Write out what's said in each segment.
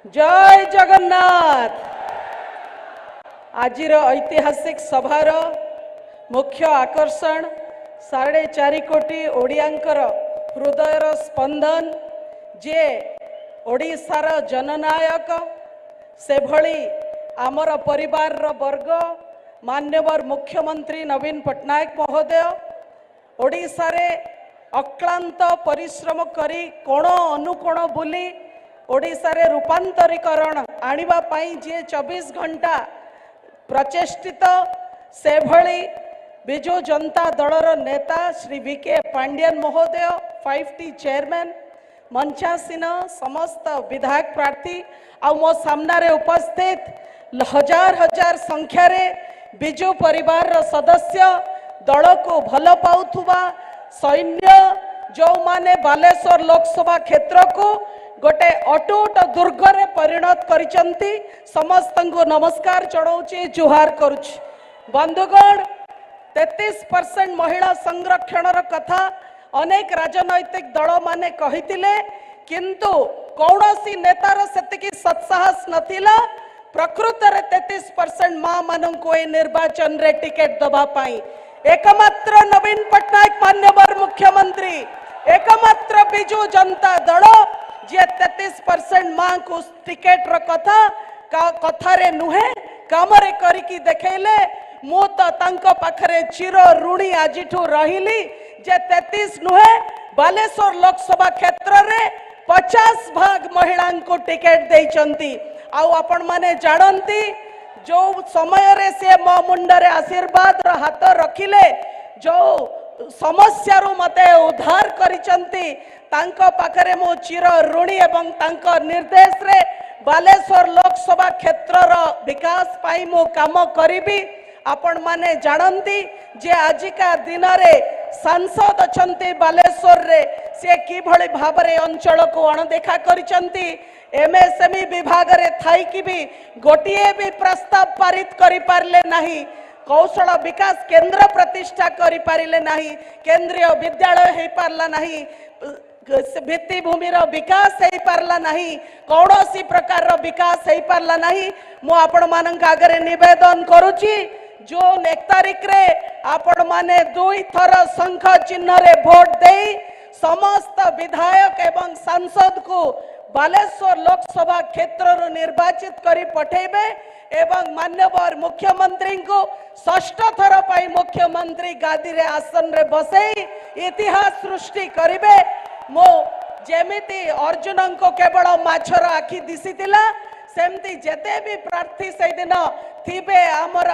जय जगन्नाथ। आजिर ऐतिहासिक सभार मुख्य आकर्षण 4.5 कोटी ओडियांकर हृदयर स्पंदन जे ओडिशार जननायक से भली आमर परिवार वर्ग मान्यवर मुख्यमंत्री नवीन पट्टनायक महोदय ओडिशा रे अक्लांत परिश्रम करी कोण अनुकोण बुली ओडिशा रे रूपांतरीकरण आनिबा पाई जे 24 घंटा प्रचेष्टित से भली बिजु जनता दलर नेता श्री वीके पांड्यन महोदय 5T चेयरमैन मंचासीन समस्त विधायक प्रार्थी आ मो सामने उपस्थित हजार हजार संख्या रे बिजु परिवार सदस्य दल को भल पाउथुबा सैन्य जो माने बालेश्वर लोकसभा क्षेत्र को गोटे अटूट दुर्ग रे परिणत करिसंती समस्त को नमस्कार चढ़ाऊची जुहार करुची। बंधुगण 33% महिला संरक्षण कथा अनेक राजनैतिक दल माने कहितिले किंतु कौनसी नेतार सेतिकी सत्साहस नथिला प्रकृत रे 33% मां मानन को निर्वाचन रे टिकेट दबा पाई एकमात्र नवीन पट्टनायक मान्यवर मुख्यमंत्री एकमात्र बिजु जनता दल जे 33% मां को टिकेट र कथा रे नुहे काम रे करिकी देखैले मु तो तांको पाखरे चिर ऋणी आजिठू रहिली जे 33 नुहे बालेश्वर लोकसभा क्षेत्र रे 50 भाग महिला को टिकेट देइचंती। आउ आपण माने जानंती जो समय रे से मो मुंडरे आशीर्वाद र हाथ रखिले जो समस्या रु मते उद्धार करिचंती तांको पाखरे मो चिर ऋणी एवं तांको निर्देश रे बालेश्वर लोकसभा क्षेत्र र विकास पाई मो काम करिबी। आपण माने जानंती जे आजिका दिन रे सांसद अछंती बालेश्वर रे से कि भली भाबरे अंचल को अणदेखा करिचंती एमएसएमई विभाग रे थाई कि भी गोटिए भी प्रस्ताव पारित करि पारले नाही कौशल विकास केंद्र प्रतिष्ठा करि पारिले नाही केंद्रीय विद्यालय हे पारला नाही भित्तिभूमि विकास हे पारला नहीं कौनसी प्रकार रो विकास हे पारला नहीं। मु आपण मानक आगे निवेदन करुची जो 1 तारीख रे आपण माने 2 थर शंख चिन्ह रे वोट देई समस्त विधायक एवं सांसद को बालेश्वर लोकसभा क्षेत्र रो निर्वाचित करी पठेबे एवं मान्यवर मुख्यमंत्री को 6ठ थर पाई मुख्यमंत्री गादी रे आसन रे बसई इतिहास सृष्टि करिवे। मो जेमिति अर्जुन को केवल माछर आखि दिसितिला सेमती जेते भी प्रार्थी से दिन थिबे आमर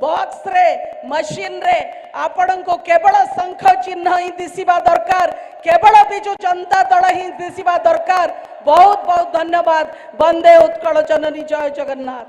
बॉक्स रे मशीन रे आपण को केवल शंख चिन्ह ही दिसिबा दरकार केवल बिजु जनता दल ही दिसिबा दरकार। बहुत बहुत धन्यवाद। वंदे उत्कल जननी जय जगन्नाथ।